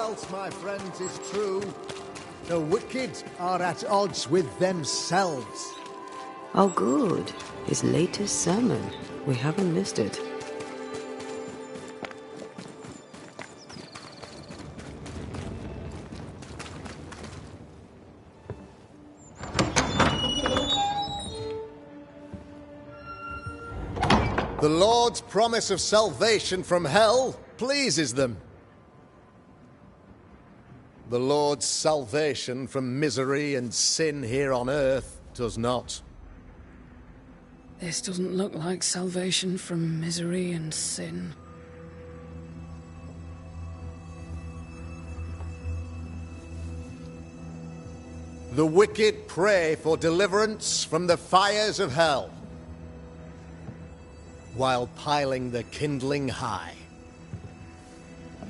else, my friends, is true. The wicked are at odds with themselves. Oh, good. His latest sermon. We haven't missed it. The Lord's promise of salvation from hell pleases them. The Lord's salvation from misery and sin here on earth does not. This doesn't look like salvation from misery and sin. The wicked pray for deliverance from the fires of hell, while piling the kindling high.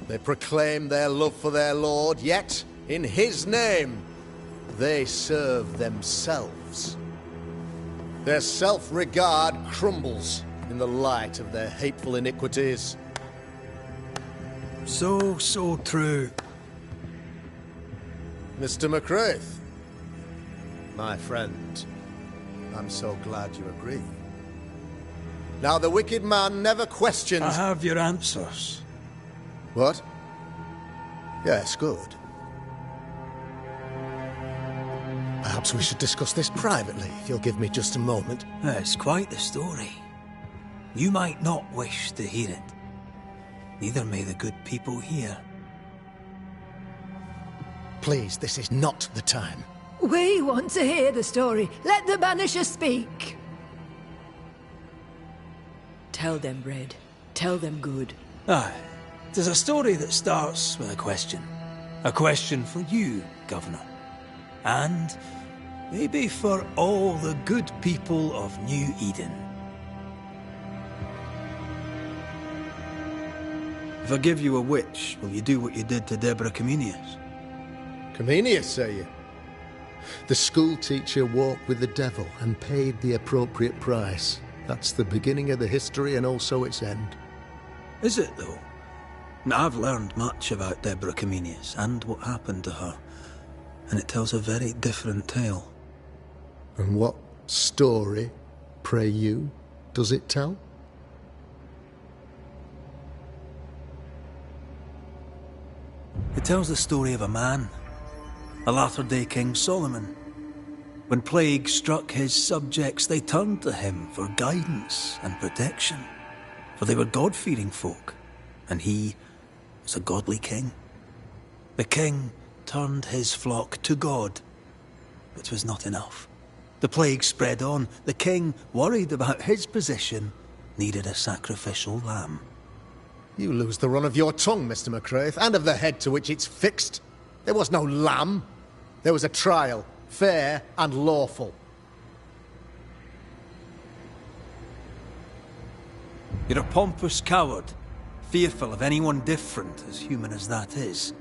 They proclaim their love for their Lord, yet, in His name, they serve themselves. Their self-regard crumbles in the light of their hateful iniquities. So true. Mr. McCraith, my friend, I'm so glad you agree. Now, the wicked man never questions... I have your answers. What? Yes, good. Perhaps we should discuss this privately, if you'll give me just a moment. It's quite the story. You might not wish to hear it. Neither may the good people here. Please, this is not the time. We want to hear the story. Let the Banishers speak. Tell them, Red. Tell them good. Aye. It is a story that starts with a question. A question for you, Governor. And maybe for all the good people of New Eden. If I give you a witch, will you do what you did to Deborah Comenius? Comenius, say you? The school teacher walked with the devil and paid the appropriate price. That's the beginning of the history and also its end. Is it, though? I've learned much about Deborah Comenius and what happened to her, and it tells a very different tale. And what story, pray you, does it tell? It tells the story of a man, a latter-day King Solomon. When plague struck his subjects, they turned to him for guidance and protection, for they were God-fearing folk, and he was a godly king. The king turned his flock to God, but it was not enough. The plague spread on. The king, worried about his position, needed a sacrificial lamb. You lose the run of your tongue, Mr. McCraith, and of the head to which it's fixed. There was no lamb. There was a trial, fair and lawful. You're a pompous coward, fearful of anyone different, as human as that is.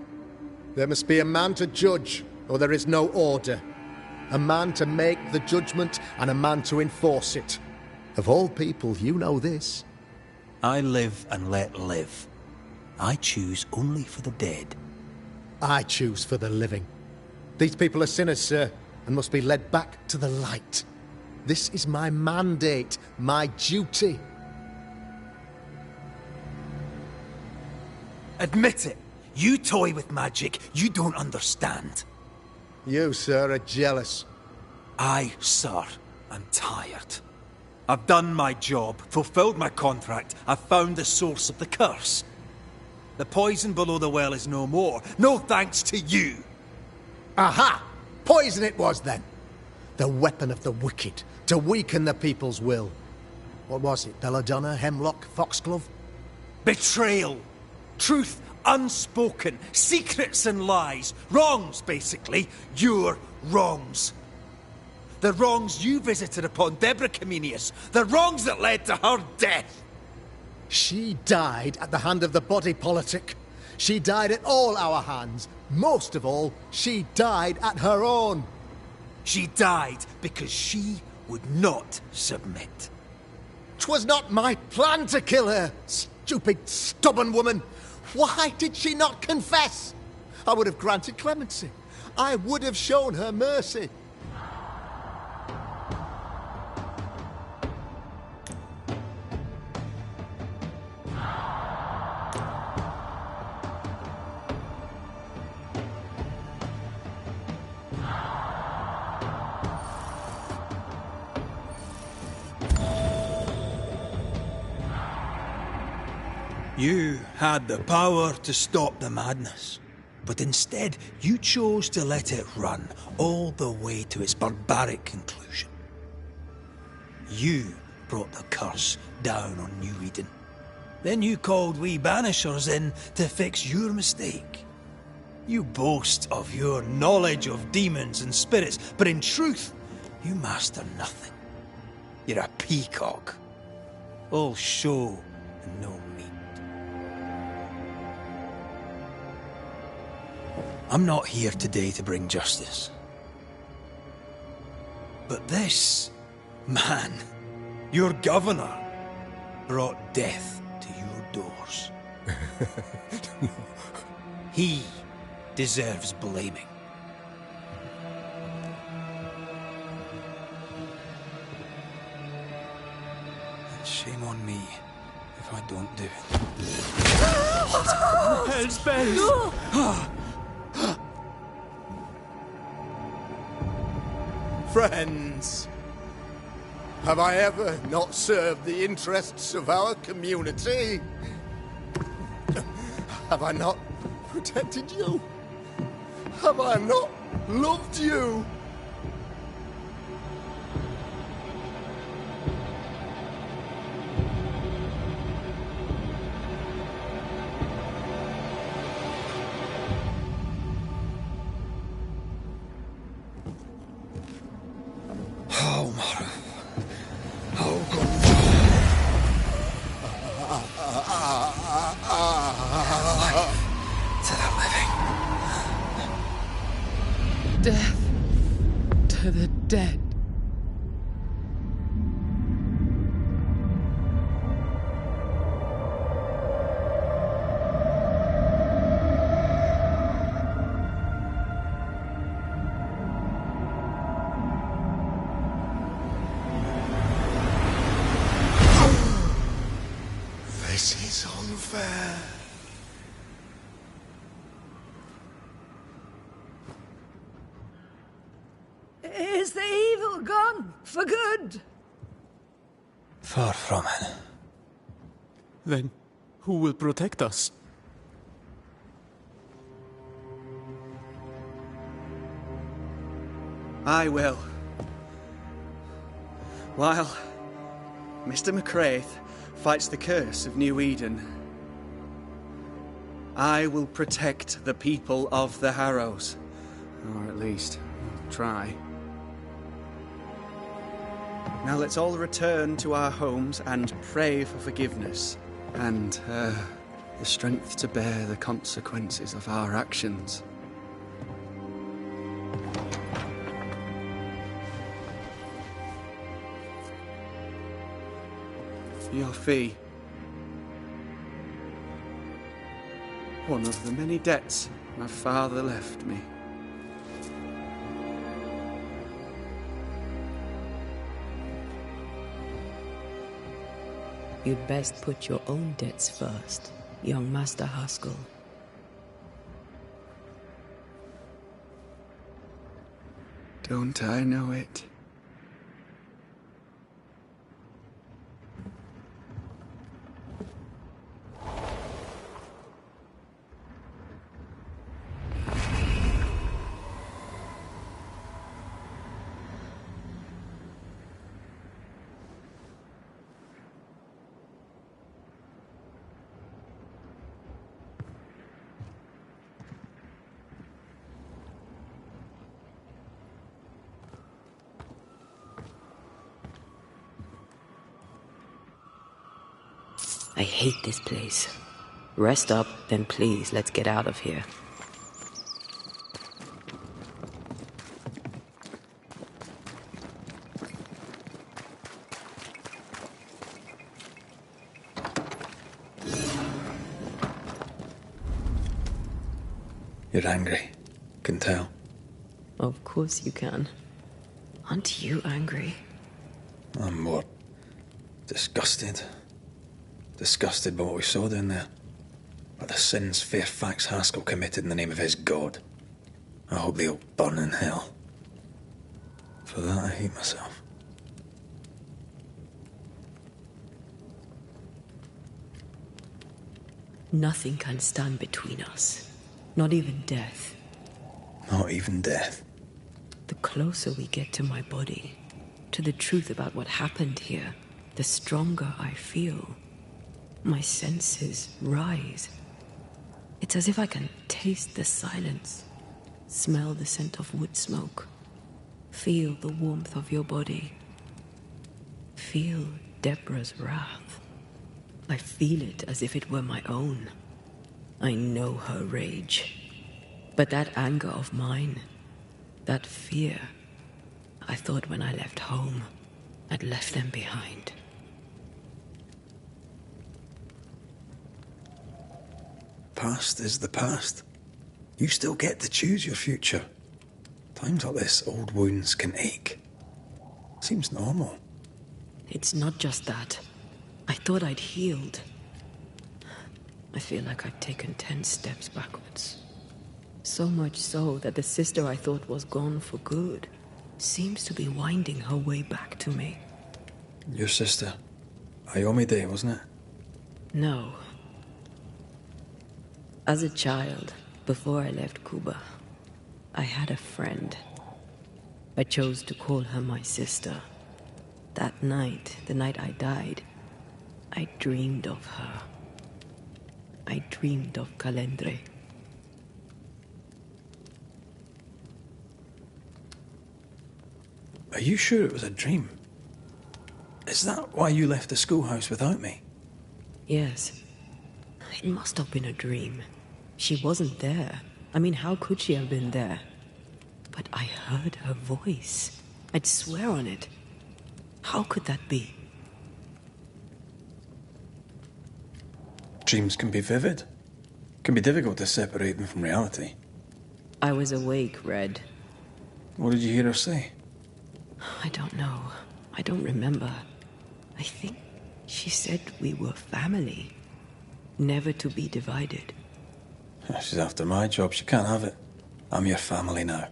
There must be a man to judge, or there is no order. A man to make the judgment, and a man to enforce it. Of all people, you know this. I live and let live. I choose only for the dead. I choose for the living. These people are sinners, sir, and must be led back to the light. This is my mandate, my duty. Admit it. You toy with magic you don't understand. You, sir, are jealous. I, sir, am tired. I've done my job, fulfilled my contract, I've found the source of the curse. The poison below the well is no more, no thanks to you. Aha! Poison it was, then. The weapon of the wicked, to weaken the people's will. What was it, belladonna, hemlock, foxglove? Betrayal. Truth unspoken. Secrets and lies. Wrongs, basically. Your wrongs. The wrongs you visited upon Deborah Comenius. The wrongs that led to her death. She died at the hand of the body politic. She died at all our hands. Most of all, she died at her own. She died because she would not submit. 'Twas not my plan to kill her, stupid, stubborn woman. Why did she not confess? I would have granted clemency. I would have shown her mercy. You had the power to stop the madness, but instead you chose to let it run all the way to its barbaric conclusion. You brought the curse down on New Eden. Then you called we Banishers in to fix your mistake. You boast of your knowledge of demons and spirits, but in truth, you master nothing. You're a peacock. All show and no meat. I'm not here today to bring justice. But this man, your governor, brought death to your doors. He deserves blaming. And shame on me if I don't do it. Hell's bells! Friends, have I ever not served the interests of our community? Have I not protected you? Have I not loved you? Death to the dead. This is unfair. Is the evil gone for good? Far from it. Then who will protect us? I will. While Mr. McCraith fights the curse of New Eden, I will protect the people of the Harrows. Or at least, try. Now let's all return to our homes and pray for forgiveness and the strength to bear the consequences of our actions. Your fee. One of the many debts my father left me. You'd best put your own debts first, young Master Haskell. Don't I know it? I hate this place. Rest up, then please, let's get out of here. You're angry. Can tell. Of course you can. Aren't you angry? I'm more disgusted. Disgusted by what we saw down there. By the sins Fairfax Haskell committed in the name of his god. I hope they'll burn in hell. For that I hate myself. Nothing can stand between us. Not even death. Not even death. The closer we get to my body, to the truth about what happened here, the stronger I feel. My senses rise. It's as if I can taste the silence, smell the scent of wood smoke, feel the warmth of your body, feel Deborah's wrath. I feel it as if it were my own. I know her rage. But that anger of mine, that fear, I thought when I left home, I'd left them behind. Past is the past. You still get to choose your future. Times like this, old wounds can ache. Seems normal. It's not just that. I thought I'd healed. I feel like I've taken 10 steps backwards. So much so that the sister I thought was gone for good seems to be winding her way back to me. Your sister. Ayomide, wasn't it? No. As a child, before I left Cuba, I had a friend. I chose to call her my sister. That night, the night I died, I dreamed of her. I dreamed of Calendre. Are you sure it was a dream? Is that why you left the schoolhouse without me? Yes. It must have been a dream. She wasn't there. I mean, how could she have been there? But I heard her voice. I'd swear on it. How could that be? Dreams can be vivid. Can be difficult to separate them from reality. I was awake, Red. What did you hear her say? I don't know. I don't remember. I think she said we were family. Never to be divided. She's after my job. She can't have it. I'm your family now.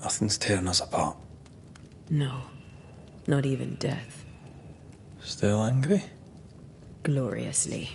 Nothing's tearing us apart. No. Not even death. Still angry? Gloriously.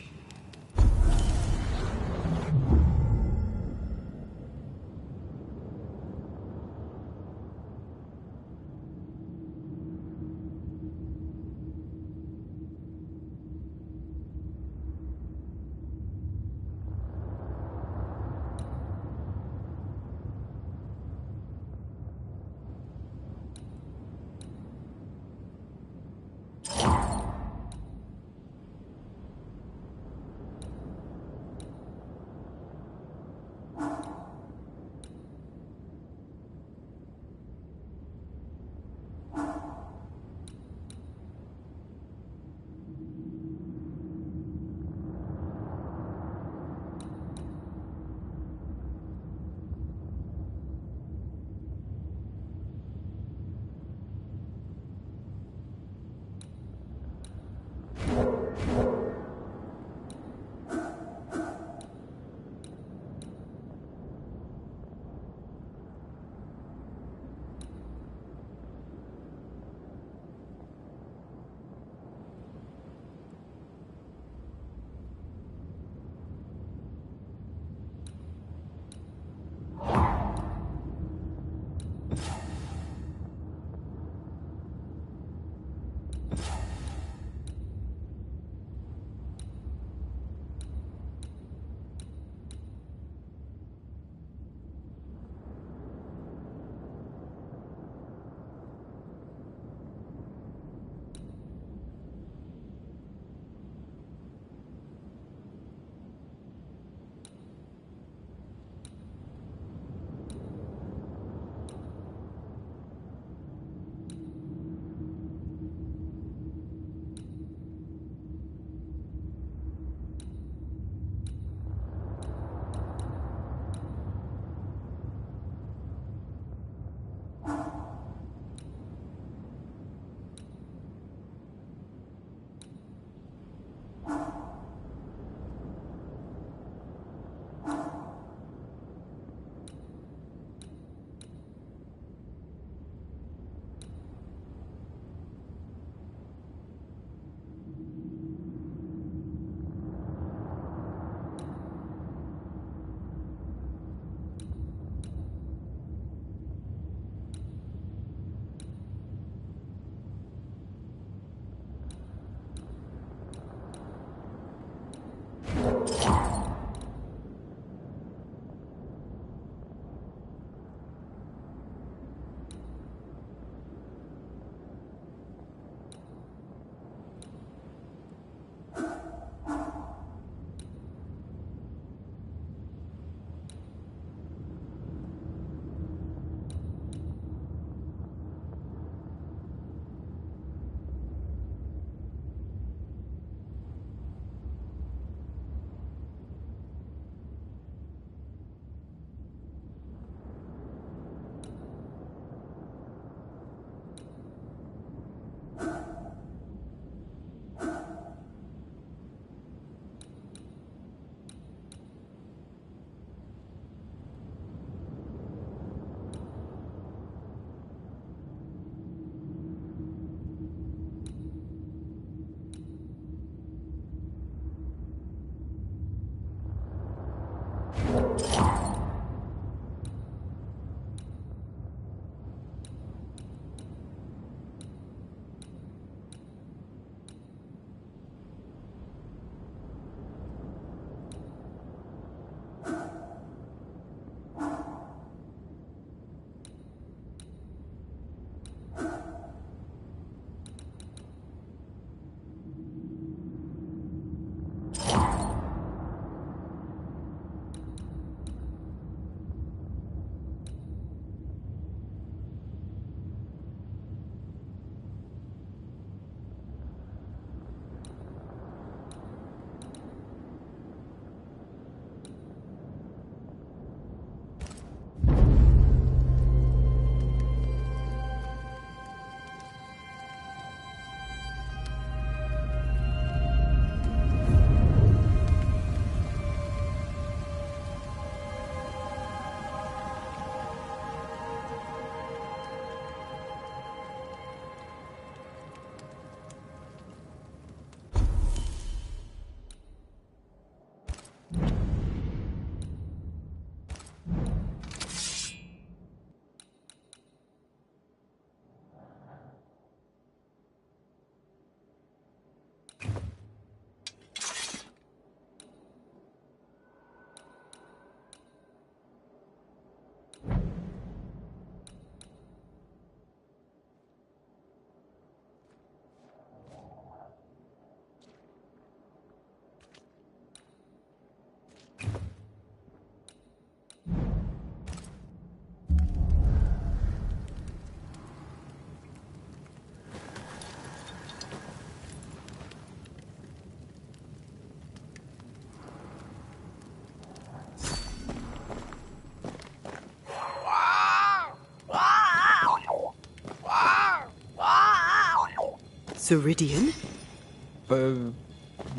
Ceridian?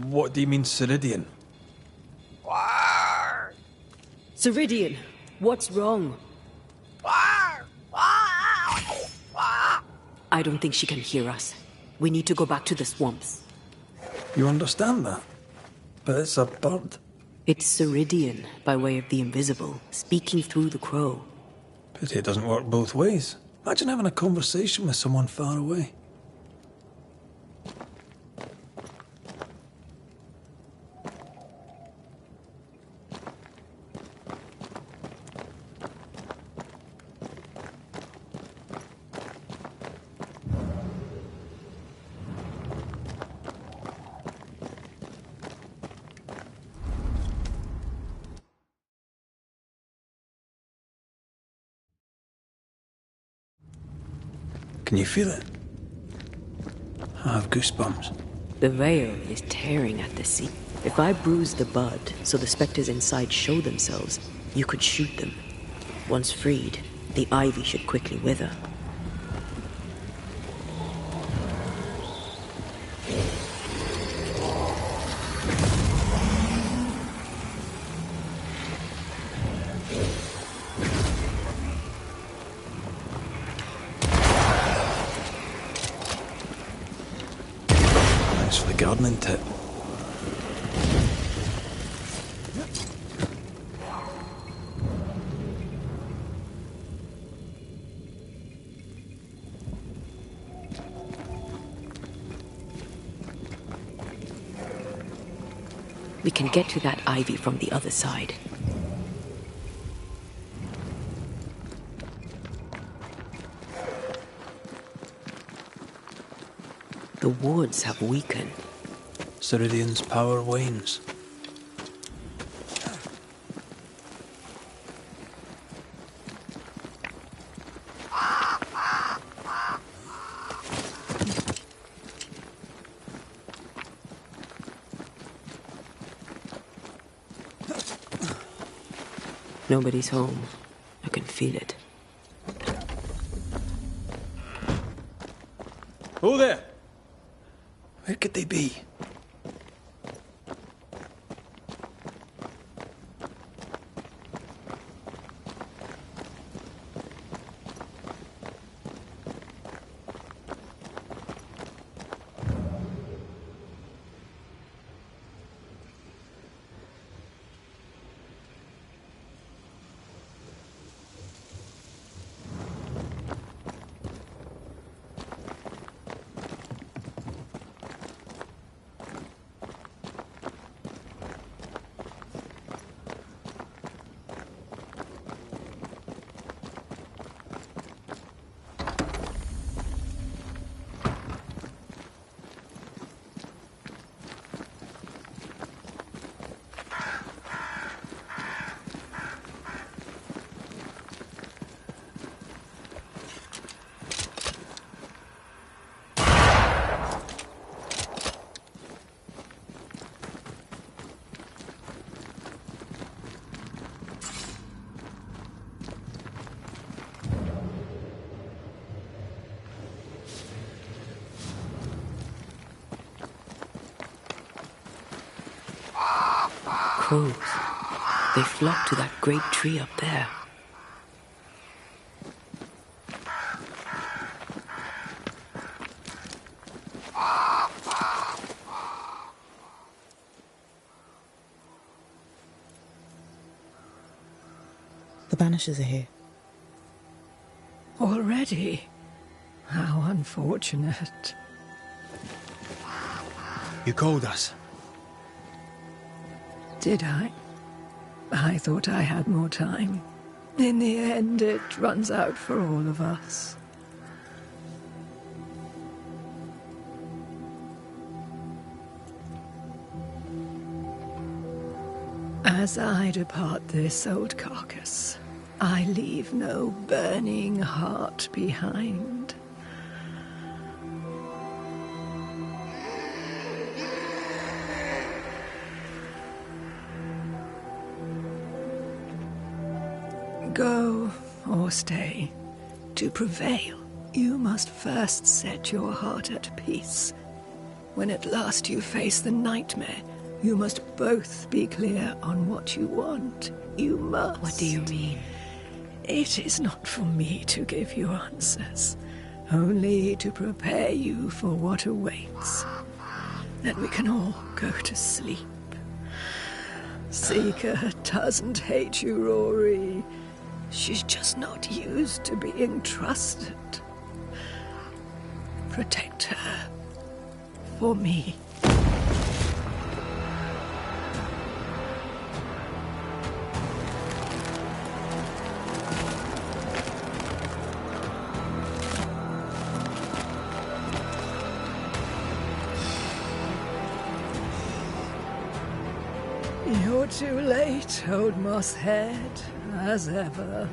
What do you mean, Ceridian? Ceridian, what's wrong? I don't think she can hear us. We need to go back to the swamps. You understand that? But it's a bird. It's Ceridian, by way of the invisible, speaking through the crow. Pity it doesn't work both ways. Imagine having a conversation with someone far away. Can you feel it? I have goosebumps. The veil is tearing at the sea. If I bruise the bud so the specters inside show themselves, you could shoot them. Once freed, the ivy should quickly wither. Thanks for the gardening tip. We can get to that ivy from the other side. The wards have weakened. Ceridian's power wanes. Nobody's home. I can feel it. Oh there! Where could they be? suppose they flock to that great tree up there. The Banishers are here. Already? How unfortunate. You called us. Did I? I thought I had more time. In the end, it runs out for all of us. As I depart this old carcass, I leave no burning heart behind. Go or stay. To prevail, you must first set your heart at peace. When at last you face the nightmare, you must both be clear on what you want. You must. What do you mean? It is not for me to give you answers, only to prepare you for what awaits. Then we can all go to sleep. Seeker doesn't hate you, Rory. She's just not used to being trusted. Protect her. For me. You're too late, old mosshead, as ever.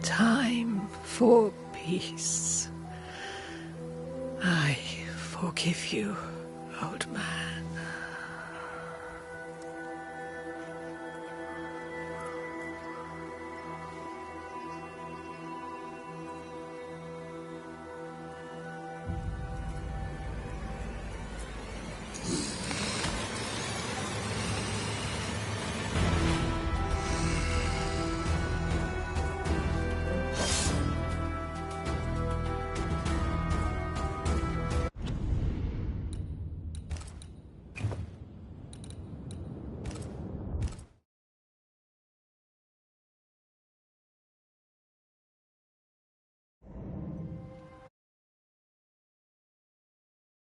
Time for peace. I forgive you, old man.